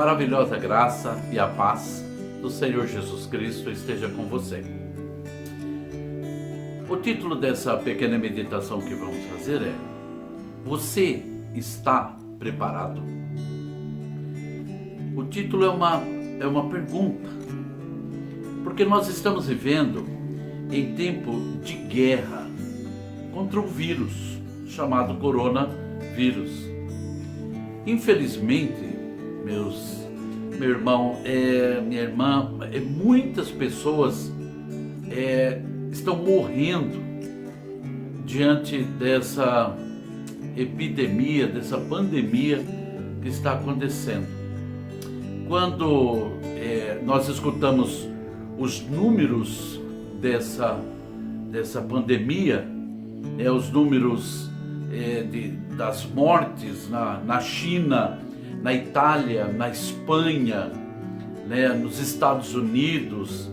maravilhosa graça e a paz do Senhor Jesus Cristo esteja com você. O título dessa pequena meditação que vamos fazer é: Você está preparado? O título é uma pergunta, porque nós estamos vivendo em tempo de guerra contra um vírus chamado coronavírus. Infelizmente, meu irmão, minha irmã, muitas pessoas estão morrendo diante dessa epidemia, dessa pandemia que está acontecendo. Quando nós escutamos os números dessa pandemia, os números das mortes na China, na Itália, na Espanha, nos Estados Unidos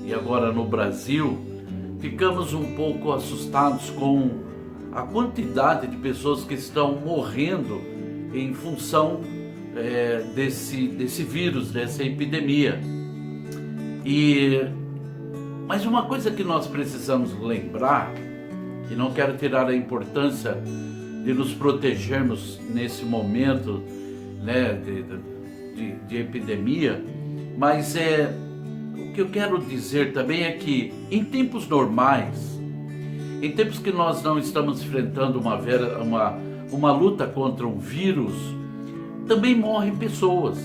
e agora no Brasil, ficamos um pouco assustados com a quantidade de pessoas que estão morrendo em função desse vírus, dessa epidemia. Mas uma coisa que nós precisamos lembrar, e não quero tirar a importância de nos protegermos nesse momento de epidemia, mas o que eu quero dizer também é que em tempos normais, em tempos que nós não estamos enfrentando uma luta contra um vírus, também morrem pessoas.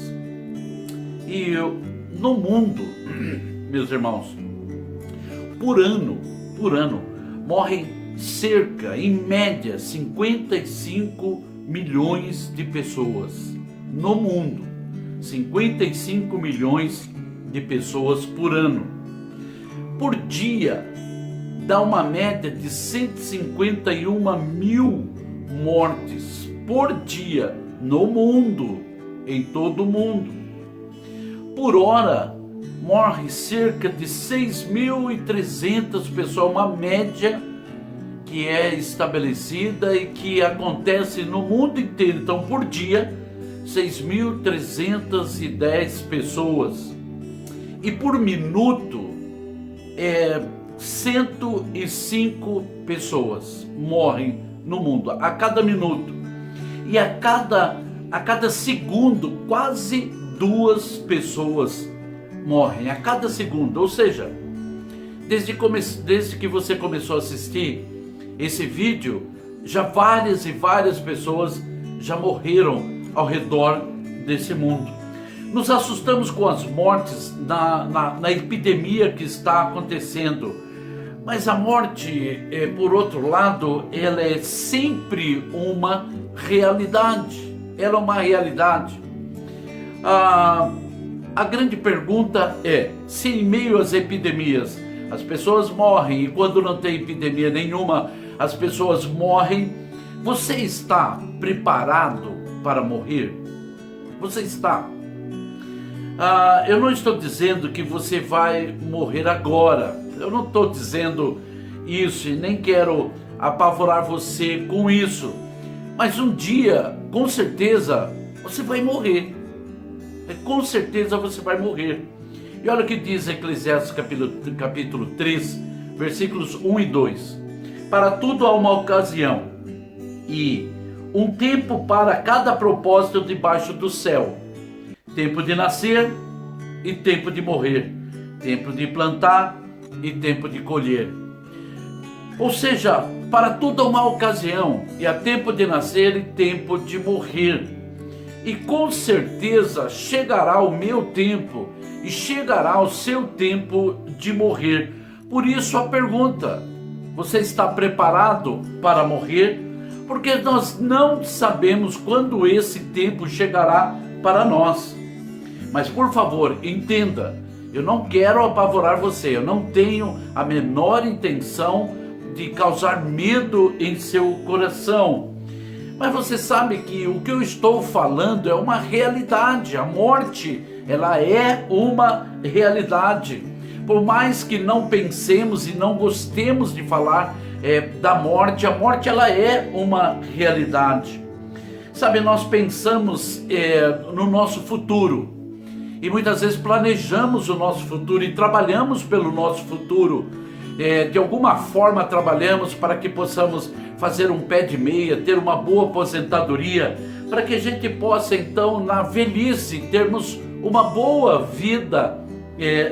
E no mundo, meus irmãos, por ano, morrem cerca, em média, 55 milhões de pessoas no mundo. 55 milhões de pessoas por ano. Por dia, dá uma média de 151 mil mortes por dia no mundo, em todo o mundo. Por hora, morre cerca de 6.300 pessoas, uma média que é estabelecida e que acontece no mundo inteiro. Então, por dia, 6.310 pessoas. E por minuto, 105 pessoas morrem no mundo, a cada minuto. E a cada segundo, quase 2 pessoas morrem, a cada segundo. Ou seja, desde que você começou a assistir esse vídeo, já várias e várias pessoas já morreram ao redor desse mundo. Nos assustamos com as mortes na epidemia que está acontecendo, mas a morte, por outro lado, ela é sempre uma realidade. Ela é uma realidade. A grande pergunta é: se em meio às epidemias as pessoas morrem, e quando não tem epidemia nenhuma as pessoas morrem, você está preparado para morrer? Você está? Eu não estou dizendo que você vai morrer agora. Eu não estou dizendo isso e nem quero apavorar você com isso. Mas um dia, com certeza, você vai morrer. Com certeza você vai morrer. E olha o que diz Eclesiastes capítulo 3, versículos 1 e 2. Para tudo há uma ocasião, e um tempo para cada propósito debaixo do céu. Tempo de nascer e tempo de morrer. Tempo de plantar e tempo de colher. Ou seja, para tudo há uma ocasião, e há tempo de nascer e tempo de morrer. E com certeza chegará o meu tempo e chegará o seu tempo de morrer. Por isso a pergunta: você está preparado para morrer? Porque nós não sabemos quando esse tempo chegará para nós. Mas por favor, entenda, eu não quero apavorar você, eu não tenho a menor intenção de causar medo em seu coração. Mas você sabe que o que eu estou falando é uma realidade. A morte, ela é uma realidade. Por mais que não pensemos e não gostemos de falar da morte, a morte ela é uma realidade. Sabe, nós pensamos no nosso futuro e muitas vezes planejamos o nosso futuro e trabalhamos pelo nosso futuro. De alguma forma trabalhamos para que possamos fazer um pé de meia, ter uma boa aposentadoria, para que a gente possa então na velhice termos uma boa vida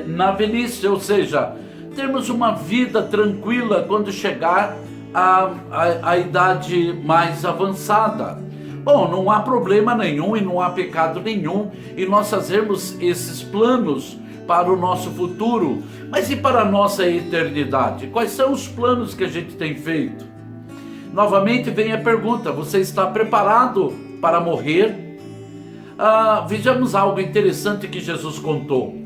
na velhice, ou seja, termos uma vida tranquila quando chegar à idade mais avançada. Bom, não há problema nenhum e não há pecado nenhum em nós fazermos esses planos para o nosso futuro, mas e para a nossa eternidade? Quais são os planos que a gente tem feito? Novamente vem a pergunta: você está preparado para morrer? Vejamos algo interessante que Jesus contou.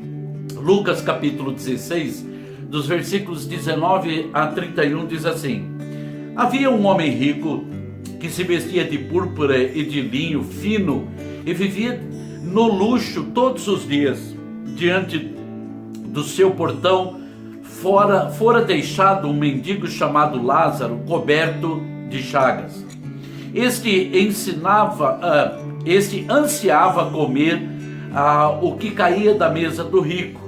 Lucas capítulo 16, dos versículos 19 a 31 diz assim: havia um homem rico que se vestia de púrpura e de linho fino e vivia no luxo todos os dias. Diante do seu portão fora deixado um mendigo chamado Lázaro, coberto de chagas. Este ansiava comer o que caía da mesa do rico.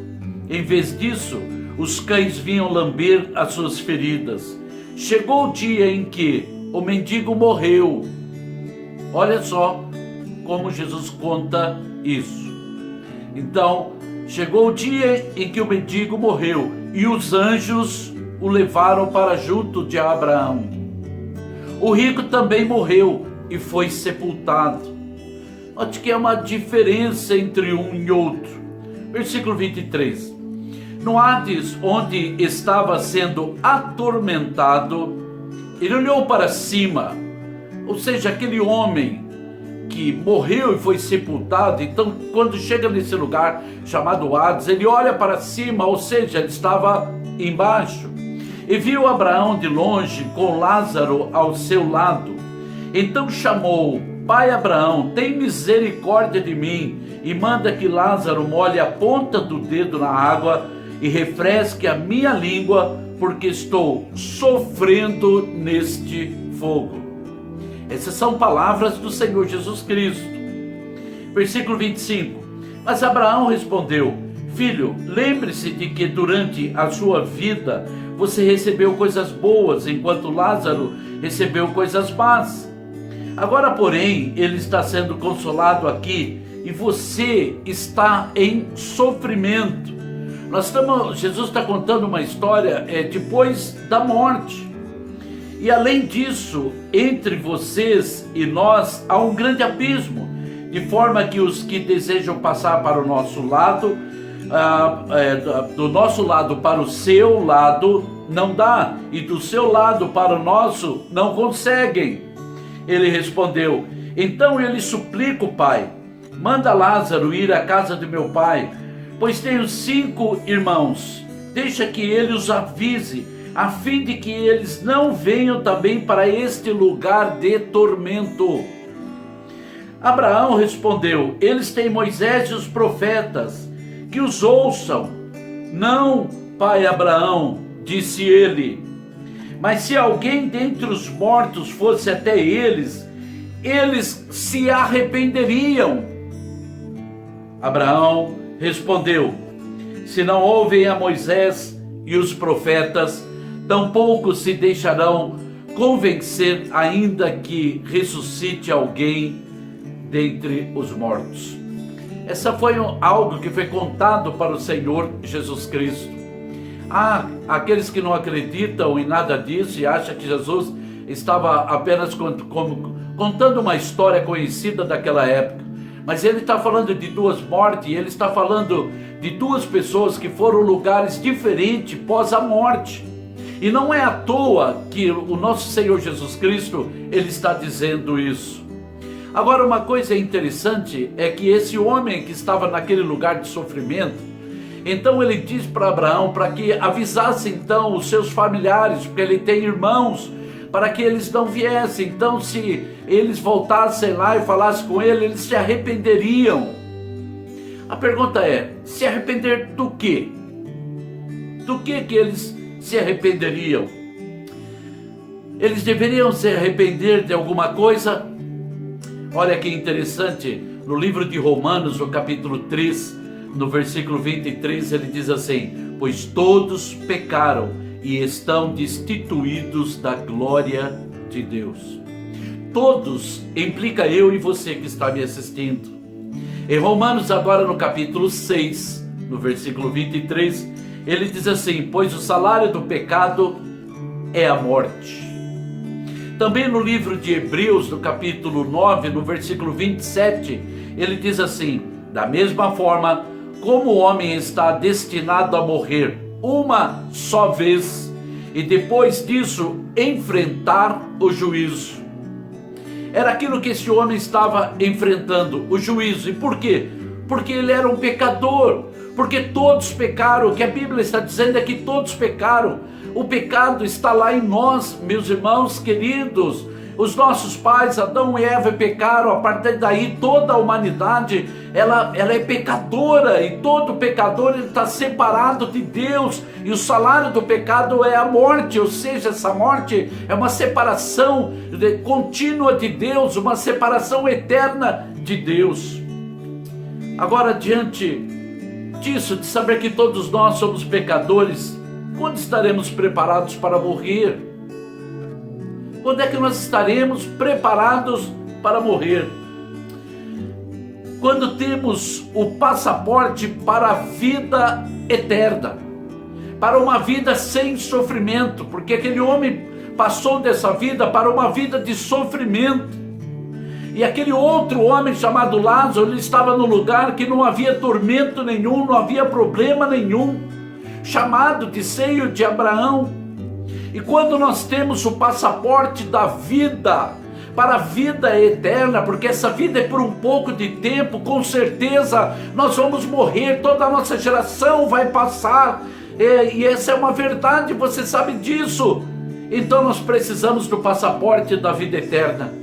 Em vez disso, os cães vinham lamber as suas feridas. Chegou o dia em que o mendigo morreu. Olha só como Jesus conta isso. Então, chegou o dia em que o mendigo morreu e os anjos o levaram para junto de Abraão. O rico também morreu e foi sepultado. Note que é uma diferença entre um e outro. Versículo 23. No Hades, onde estava sendo atormentado, ele olhou para cima, ou seja, aquele homem que morreu e foi sepultado. Então, quando chega nesse lugar chamado Hades, ele olha para cima, ou seja, ele estava embaixo, e viu Abraão de longe com Lázaro ao seu lado. Então chamou: pai Abraão, tem misericórdia de mim e manda que Lázaro molhe a ponta do dedo na água e refresque a minha língua, porque estou sofrendo neste fogo. Essas são palavras do Senhor Jesus Cristo. Versículo 25. Mas Abraão respondeu: filho, lembre-se de que durante a sua vida você recebeu coisas boas, enquanto Lázaro recebeu coisas más. Agora, porém, ele está sendo consolado aqui e você está em sofrimento. Jesus está contando uma história depois da morte. E além disso, entre vocês e nós há um grande abismo, de forma que os que desejam passar para o nosso lado, do nosso lado para o seu lado, não dá, e do seu lado para o nosso, não conseguem. Ele respondeu: então eu lhe suplico, pai, manda Lázaro ir à casa de meu pai, pois tenho 5 irmãos. Deixa que ele os avise, a fim de que eles não venham também para este lugar de tormento. Abraão respondeu: eles têm Moisés e os profetas, que os ouçam. Não, pai Abraão, disse ele, mas se alguém dentre os mortos fosse até eles, eles se arrependeriam. Abraão respondeu: se não ouvem a Moisés e os profetas, tampouco se deixarão convencer, ainda que ressuscite alguém dentre os mortos. Essa foi algo que foi contado para o Senhor Jesus Cristo. Há aqueles que não acreditam em nada disso e acham que Jesus estava apenas contando uma história conhecida daquela época. Mas ele está falando de 2 mortes, e ele está falando de 2 pessoas que foram lugares diferentes pós a morte. E não é à toa que o nosso Senhor Jesus Cristo, ele está dizendo isso. Agora, uma coisa interessante é que esse homem que estava naquele lugar de sofrimento, então ele diz para Abraão para que avisasse então os seus familiares, porque ele tem irmãos, para que eles não viessem. Então, se eles voltassem lá e falassem com ele, eles se arrependeriam. A pergunta é: se arrepender do quê? Do que eles se arrependeriam? Eles deveriam se arrepender de alguma coisa? Olha que interessante, no livro de Romanos, no capítulo 3, no versículo 23, ele diz assim: pois todos pecaram e estão destituídos da glória de Deus. Todos implica eu e você que está me assistindo. Em Romanos, agora no capítulo 6, no versículo 23, ele diz assim: pois o salário do pecado é a morte. Também no livro de Hebreus, no capítulo 9, no versículo 27, ele diz assim: da mesma forma, como o homem está destinado a morrer uma só vez, e depois disso enfrentar o juízo. Era aquilo que esse homem estava enfrentando, o juízo. E por quê? Porque ele era um pecador, porque todos pecaram. O que a Bíblia está dizendo é que todos pecaram. O pecado está lá em nós, meus irmãos queridos. Os nossos pais, Adão e Eva, pecaram. A partir daí toda a humanidade ela é pecadora, e todo pecador ele está separado de Deus, e o salário do pecado é a morte. Ou seja, essa morte é uma separação contínua de Deus, uma separação eterna de Deus. Agora, diante disso, de saber que todos nós somos pecadores, quando estaremos preparados para morrer? Quando é que nós estaremos preparados para morrer? Quando temos o passaporte para a vida eterna, para uma vida sem sofrimento, porque aquele homem passou dessa vida para uma vida de sofrimento. E aquele outro homem chamado Lázaro, ele estava no lugar que não havia tormento nenhum, não havia problema nenhum, chamado de seio de Abraão. E quando nós temos o passaporte da vida, para a vida eterna, porque essa vida é por um pouco de tempo, com certeza nós vamos morrer, toda a nossa geração vai passar, e essa é uma verdade, você sabe disso. Então nós precisamos do passaporte da vida eterna.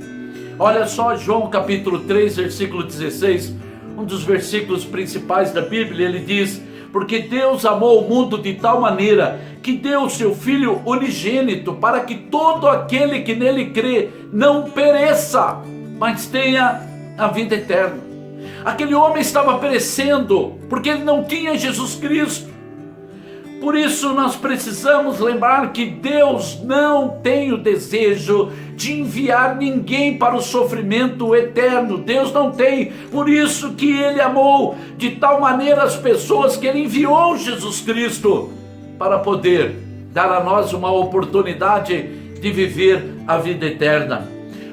Olha só, João capítulo 3, versículo 16, um dos versículos principais da Bíblia. Ele diz: porque Deus amou o mundo de tal maneira que deu o seu Filho unigênito, para que todo aquele que nele crê não pereça, mas tenha a vida eterna. Aquele homem estava perecendo porque ele não tinha Jesus Cristo. Por isso nós precisamos lembrar que Deus não tem o desejo de enviar ninguém para o sofrimento eterno. Deus não tem. Por isso que Ele amou de tal maneira as pessoas que Ele enviou Jesus Cristo para poder dar a nós uma oportunidade de viver a vida eterna.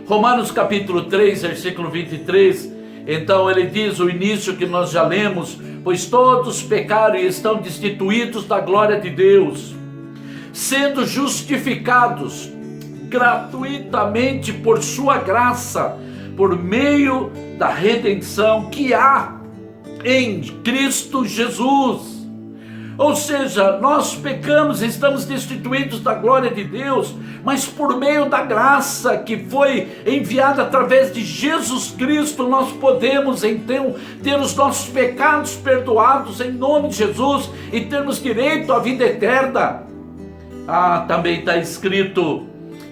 Romanos capítulo 3, versículo 23, então ele diz, o início que nós já lemos: pois todos pecaram e estão destituídos da glória de Deus, sendo justificados gratuitamente por sua graça, por meio da redenção que há em Cristo Jesus. Ou seja, nós pecamos, estamos destituídos da glória de Deus, mas por meio da graça que foi enviada através de Jesus Cristo, nós podemos então ter os nossos pecados perdoados em nome de Jesus e termos direito à vida eterna. Também está escrito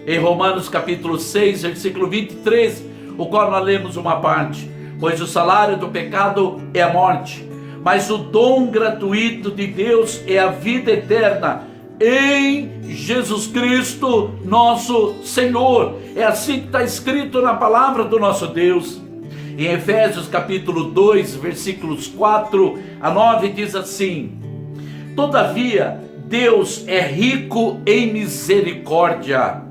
em Romanos capítulo 6, versículo 23, o qual nós lemos uma parte: pois o salário do pecado é a morte, mas o dom gratuito de Deus é a vida eterna em Jesus Cristo, nosso Senhor. É assim que está escrito na palavra do nosso Deus. Em Efésios capítulo 2, versículos 4 a 9, diz assim: todavia Deus é rico em misericórdia,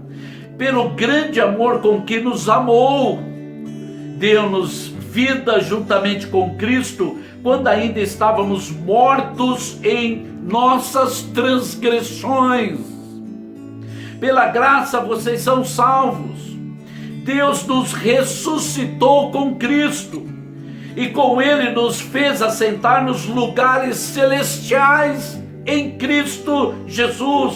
pelo grande amor com que nos amou, deu-nos vida juntamente com Cristo, quando ainda estávamos mortos em nossas transgressões. Pela graça vocês são salvos. Deus nos ressuscitou com Cristo e com Ele nos fez assentar nos lugares celestiais em Cristo Jesus,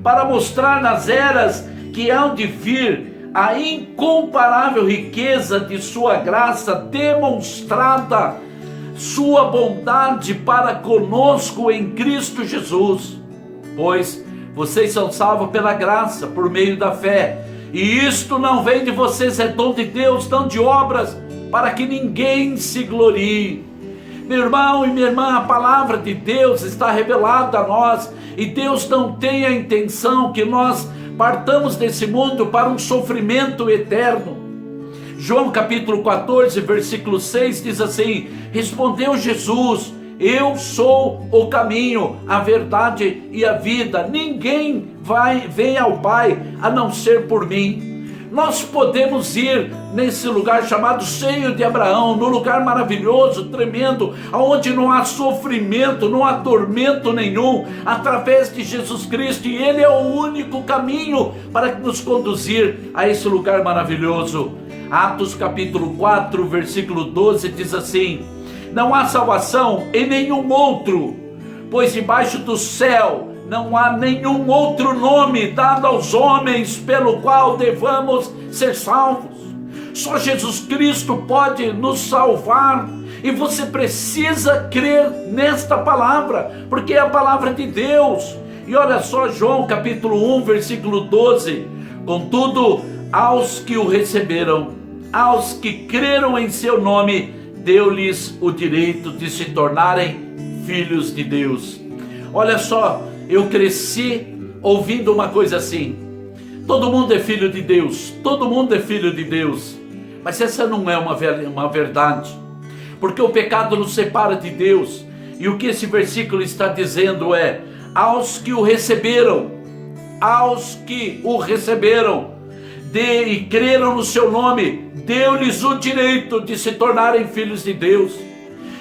para mostrar nas eras que hão de vir a incomparável riqueza de sua graça demonstrada, sua bondade para conosco em Cristo Jesus. Pois vocês são salvos pela graça, por meio da fé. E isto não vem de vocês, é dom de Deus, não de obras, para que ninguém se glorie. Meu irmão e minha irmã, a palavra de Deus está revelada a nós, e Deus não tem a intenção que nós partamos desse mundo para um sofrimento eterno. João capítulo 14, versículo 6 diz assim: respondeu Jesus: eu sou o caminho, a verdade e a vida. Ninguém vem ao Pai a não ser por mim. Nós podemos ir nesse lugar chamado Seio de Abraão, no lugar maravilhoso, tremendo, onde não há sofrimento, não há tormento nenhum, através de Jesus Cristo, e Ele é o único caminho para nos conduzir a esse lugar maravilhoso. Atos capítulo 4, versículo 12 diz assim: não há salvação em nenhum outro, pois debaixo do céu não há nenhum outro nome dado aos homens pelo qual devamos ser salvos. Só Jesus Cristo pode nos salvar, e você precisa crer nesta palavra, porque é a palavra de Deus. E olha só, João capítulo 1, versículo 12: contudo, aos que o receberam, aos que creram em seu nome, deu-lhes o direito de se tornarem filhos de Deus. Olha só, eu cresci ouvindo uma coisa assim: todo mundo é filho de Deus, todo mundo é filho de Deus. Mas essa não é uma verdade, porque o pecado nos separa de Deus. E o que esse versículo está dizendo é: aos que o receberam, aos que o receberam e creram no seu nome, deu-lhes o direito de se tornarem filhos de Deus.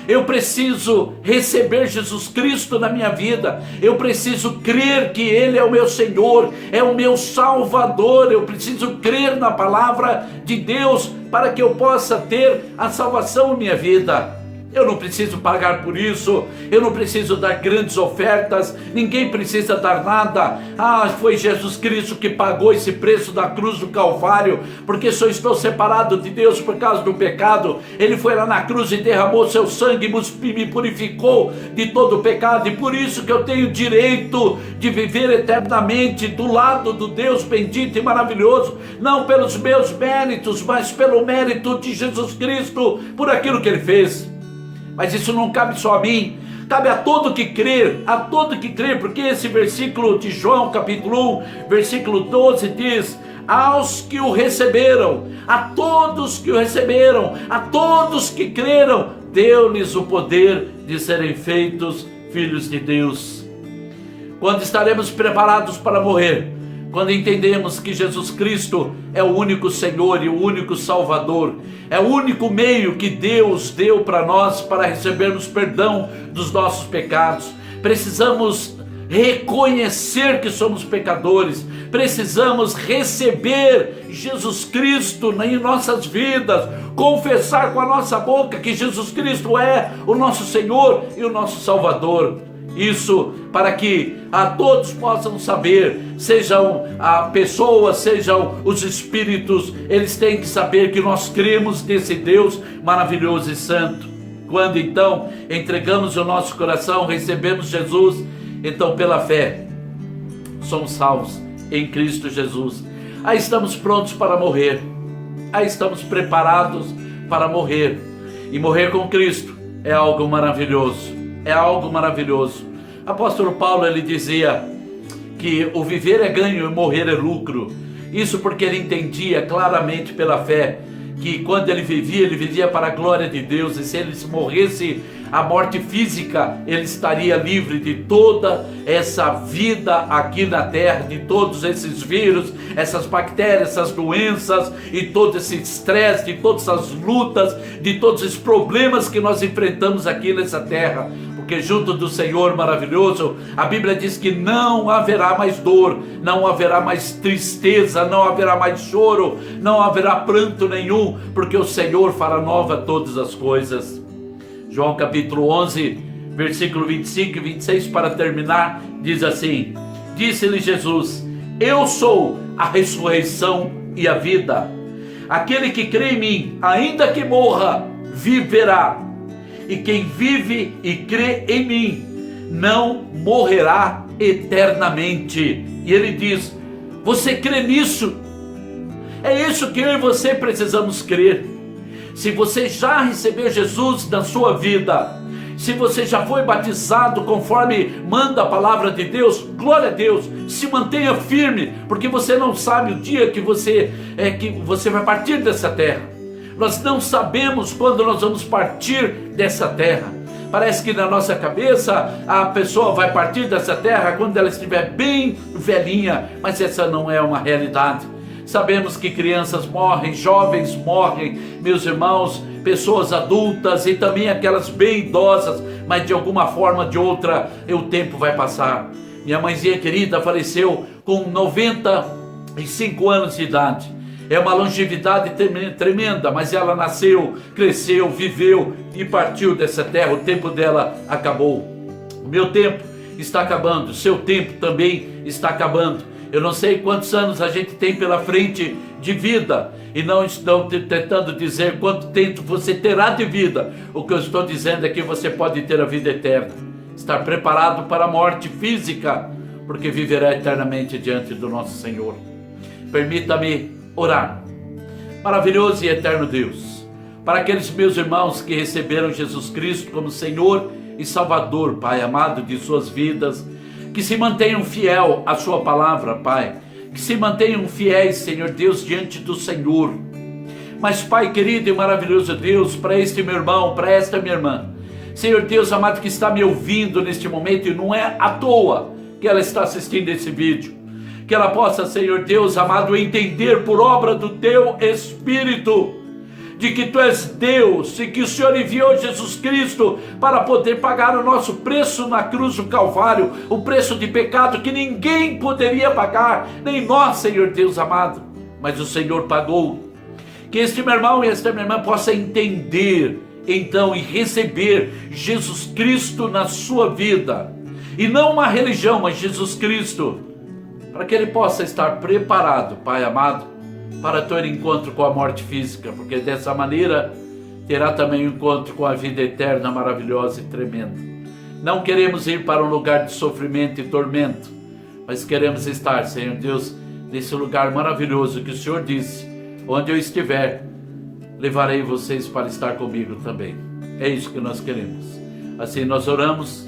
Eu preciso receber Jesus Cristo na minha vida, eu preciso crer que Ele é o meu Senhor, é o meu Salvador, eu preciso crer na palavra de Deus para que eu possa ter a salvação em minha vida. Eu não preciso pagar por isso, eu não preciso dar grandes ofertas, ninguém precisa dar nada. Foi Jesus Cristo que pagou esse preço da cruz do Calvário, porque se eu estou separado de Deus por causa do pecado, Ele foi lá na cruz e derramou seu sangue e me purificou de todo o pecado, e por isso que eu tenho direito de viver eternamente do lado do Deus bendito e maravilhoso, não pelos meus méritos, mas pelo mérito de Jesus Cristo, por aquilo que Ele fez. Mas isso não cabe só a mim, cabe a todo que crer, porque esse versículo de João capítulo 1, versículo 12 diz: aos que o receberam, a todos que o receberam, a todos que creram, deu-lhes o poder de serem feitos filhos de Deus. Quando estaremos preparados para morrer, quando entendemos que Jesus Cristo é o único Senhor e o único Salvador, é o único meio que Deus deu para nós para recebermos perdão dos nossos pecados, precisamos reconhecer que somos pecadores, precisamos receber Jesus Cristo em nossas vidas, confessar com a nossa boca que Jesus Cristo é o nosso Senhor e o nosso Salvador. Isso para que a todos possam saber, sejam a pessoas, sejam os espíritos, eles têm que saber que nós cremos nesse Deus maravilhoso e santo. Quando então entregamos o nosso coração, recebemos Jesus, então pela fé somos salvos em Cristo Jesus. Aí estamos prontos para morrer, aí estamos preparados para morrer, e morrer com Cristo é algo maravilhoso. É algo maravilhoso. Apóstolo Paulo, ele dizia que o viver é ganho e morrer é lucro. Isso porque ele entendia claramente pela fé que quando ele vivia para a glória de Deus, e se ele morresse a morte física, ele estaria livre de toda essa vida aqui na terra, de todos esses vírus, essas bactérias, essas doenças e todo esse estresse, de todas essas lutas, de todos esses problemas que nós enfrentamos aqui nessa terra. Porque junto do Senhor maravilhoso, a Bíblia diz que não haverá mais dor, não haverá mais tristeza, não haverá mais choro, não haverá pranto nenhum, porque o Senhor fará nova todas as coisas. João capítulo 11, versículo 25 e 26, para terminar, diz assim: disse-lhe Jesus: eu sou a ressurreição e a vida. Aquele que crê em mim, ainda que morra, viverá. E quem vive e crê em mim, não morrerá eternamente. E ele diz: você crê nisso? É isso que eu e você precisamos crer. Se você já recebeu Jesus na sua vida, se você já foi batizado conforme manda a palavra de Deus, glória a Deus, se mantenha firme, porque você não sabe o dia que você vai partir dessa terra. Nós não sabemos quando nós vamos partir dessa terra. Parece que na nossa cabeça a pessoa vai partir dessa terra quando ela estiver bem velhinha, mas essa não é uma realidade. Sabemos que crianças morrem, jovens morrem, meus irmãos, pessoas adultas e também aquelas bem idosas, mas de alguma forma ou de outra o tempo vai passar. Minha mãezinha querida faleceu com 95 anos de idade. É uma longevidade tremenda, mas ela nasceu, cresceu, viveu e partiu dessa terra. O tempo dela acabou. O meu tempo está acabando, o seu tempo também está acabando. Eu não sei quantos anos a gente tem pela frente de vida, e não estou tentando dizer quanto tempo você terá de vida. O que eu estou dizendo é que você pode ter a vida eterna, estar preparado para a morte física, porque viverá eternamente diante do nosso Senhor. Permita-me orar. Maravilhoso e eterno Deus, para aqueles meus irmãos que receberam Jesus Cristo como Senhor e Salvador, Pai amado, de suas vidas, que se mantenham fiel à sua palavra, Pai, que se mantenham fiéis, Senhor Deus, diante do Senhor. Mas, Pai querido e maravilhoso Deus, para este meu irmão, para esta minha irmã, Senhor Deus amado, que está me ouvindo neste momento, e não é à toa que ela está assistindo esse vídeo, que ela possa, Senhor Deus amado, entender por obra do Teu Espírito, de que Tu és Deus e que o Senhor enviou Jesus Cristo para poder pagar o nosso preço na cruz do Calvário, o preço de pecado que ninguém poderia pagar, nem nós, Senhor Deus amado, mas o Senhor pagou. Que este meu irmão e esta minha irmã possa entender, então, e receber Jesus Cristo na sua vida, e não uma religião, mas Jesus Cristo, para que ele possa estar preparado, Pai amado, para ter encontro com a morte física, porque dessa maneira terá também um encontro com a vida eterna, maravilhosa e tremenda. Não queremos ir para um lugar de sofrimento e tormento, mas queremos estar, Senhor Deus, nesse lugar maravilhoso que o Senhor disse: onde eu estiver, levarei vocês para estar comigo também. É isso que nós queremos. Assim nós oramos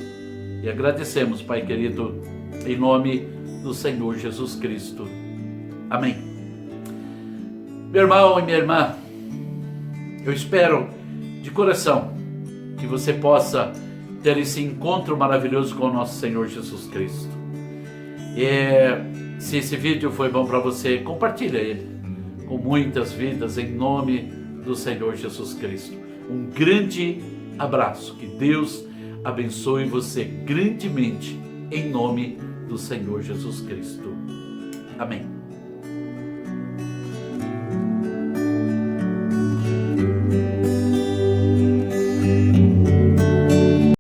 e agradecemos, Pai querido, em nome do Senhor Jesus Cristo. Amém. Meu irmão e minha irmã, eu espero de coração que você possa ter esse encontro maravilhoso com o nosso Senhor Jesus Cristo. E se esse vídeo foi bom para você, compartilha ele com muitas vidas em nome do Senhor Jesus Cristo. Um grande abraço, que Deus abençoe você grandemente em nome do Senhor Jesus Cristo. Amém.